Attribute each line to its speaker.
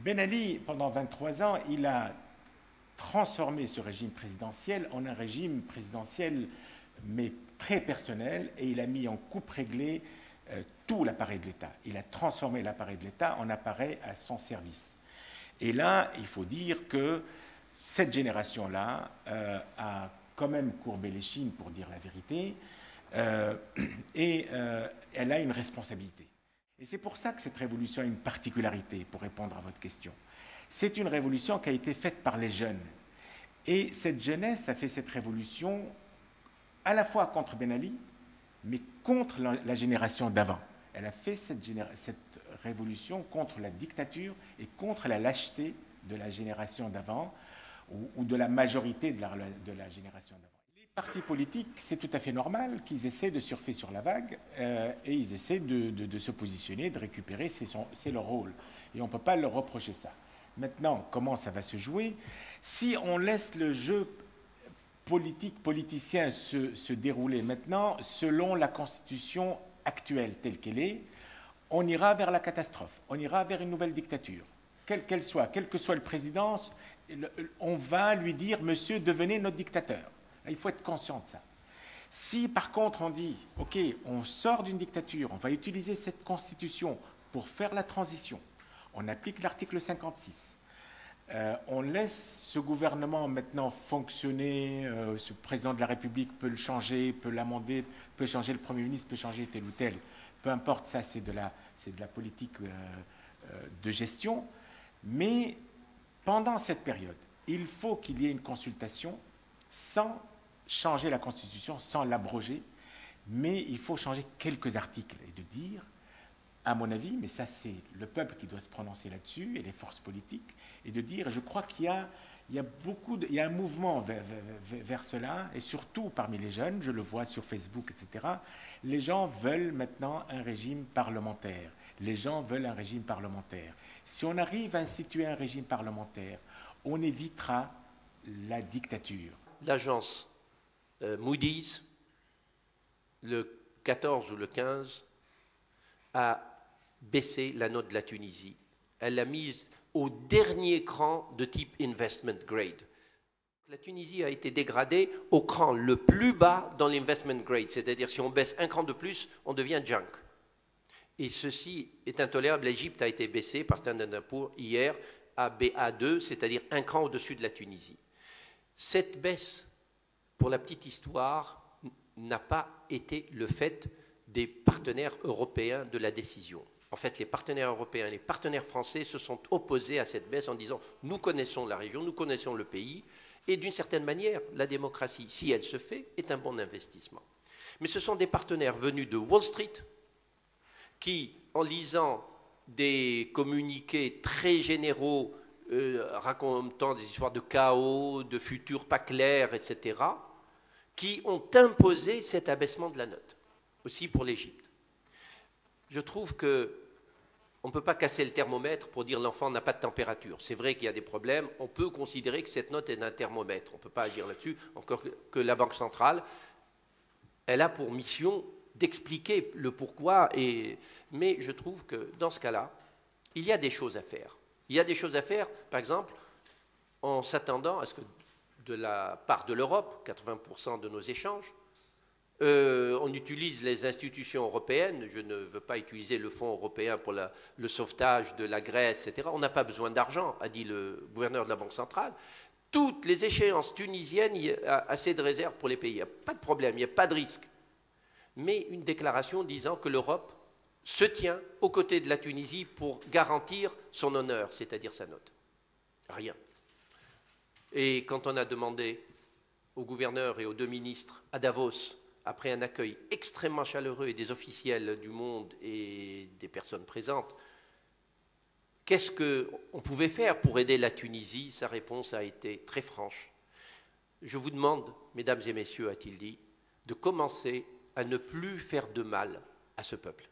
Speaker 1: Ben Ali, pendant 23 ans, il a transformé ce régime présidentiel en un régime présidentiel, mais très personnel, et il a mis en coupe réglée tout l'appareil de l'État. Il a transformé l'appareil de l'État en appareil à son service. Et là, il faut dire que cette génération-là a quand même courbé l'échine, pour dire la vérité, et elle a une responsabilité. Et c'est pour ça que cette révolution a une particularité, pour répondre à votre question. C'est une révolution qui a été faite par les jeunes. Et cette jeunesse a fait cette révolution à la fois contre Ben Ali, mais contre la génération d'avant. Elle a fait cette révolution contre la dictature et contre la lâcheté de la génération d'avant ou de la majorité de la génération d'avant. Les partis politiques, c'est tout à fait normal qu'ils essaient de surfer sur la vague et ils essaient de se positionner, de récupérer, c'est leur rôle. Et on ne peut pas leur reprocher ça. Maintenant, comment ça va se jouer? Si on laisse le jeu politicien se dérouler maintenant selon la constitution actuelle telle qu'elle est, on ira vers la catastrophe, on ira vers une nouvelle dictature. Quelle qu'elle soit, quel que soit le président, on va lui dire « Monsieur, devenez notre dictateur ». Il faut être conscient de ça. Si par contre on dit « Ok, on sort d'une dictature, on va utiliser cette constitution pour faire la transition », on applique l'article 56, on laisse ce gouvernement maintenant fonctionner, ce président de la République peut le changer, peut l'amender, peut changer le Premier ministre, peut changer tel ou tel, peu importe, ça c'est de la politique de gestion, mais pendant cette période, il faut qu'il y ait une consultation sans changer la Constitution, sans l'abroger, mais il faut changer quelques articles et de dire, à mon avis, mais ça c'est le peuple qui doit se prononcer là-dessus et les forces politiques, et de dire, je crois qu'il y a un mouvement vers cela, et surtout parmi les jeunes, je le vois sur Facebook, etc., les gens veulent maintenant un régime parlementaire. Les gens veulent un régime parlementaire. Si on arrive à instituer un régime parlementaire, on évitera la dictature.
Speaker 2: L'agence Moody's, le 14 ou le 15, a baissé la note de la Tunisie. Elle l'a mise au dernier cran de type investment grade. La Tunisie a été dégradée au cran le plus bas dans l'investment grade, c'est-à-dire si on baisse un cran de plus, on devient junk. Et ceci est intolérable. L'Égypte a été baissée par Standard & Poor's hier à BA2, c'est-à-dire un cran au-dessus de la Tunisie. Cette baisse, pour la petite histoire, n'a pas été le fait des partenaires européens de la décision. En fait, les partenaires européens et les partenaires français se sont opposés à cette baisse en disant « nous connaissons la région, nous connaissons le pays » et d'une certaine manière, la démocratie, si elle se fait, est un bon investissement. Mais ce sont des partenaires venus de Wall Street qui, en lisant des communiqués très généraux racontant des histoires de chaos, de futurs pas clairs, etc., qui ont imposé cet abaissement de la note, aussi pour l'Égypte. Je trouve qu'on ne peut pas casser le thermomètre pour dire l'enfant n'a pas de température. C'est vrai qu'il y a des problèmes, on peut considérer que cette note est un thermomètre, on ne peut pas agir là-dessus, encore que la Banque centrale, elle a pour mission d'expliquer le pourquoi, mais je trouve que dans ce cas-là, il y a des choses à faire. Il y a des choses à faire, par exemple, en s'attendant à ce que de la part de l'Europe, 80% de nos échanges, on utilise les institutions européennes, je ne veux pas utiliser le fonds européen pour le sauvetage de la Grèce, etc. On n'a pas besoin d'argent, a dit le gouverneur de la Banque centrale. Toutes les échéances tunisiennes, il y a assez de réserves pour les pays, il n'y a pas de problème, il n'y a pas de risque. Mais une déclaration disant que l'Europe se tient aux côtés de la Tunisie pour garantir son honneur, c'est-à-dire sa note. Rien. Et quand on a demandé au gouverneur et aux deux ministres à Davos, après un accueil extrêmement chaleureux et des officiels du monde et des personnes présentes, qu'est-ce qu'on pouvait faire pour aider la Tunisie? Sa réponse a été très franche. Je vous demande, mesdames et messieurs, a-t-il dit, de commencer à ne plus faire de mal à ce peuple.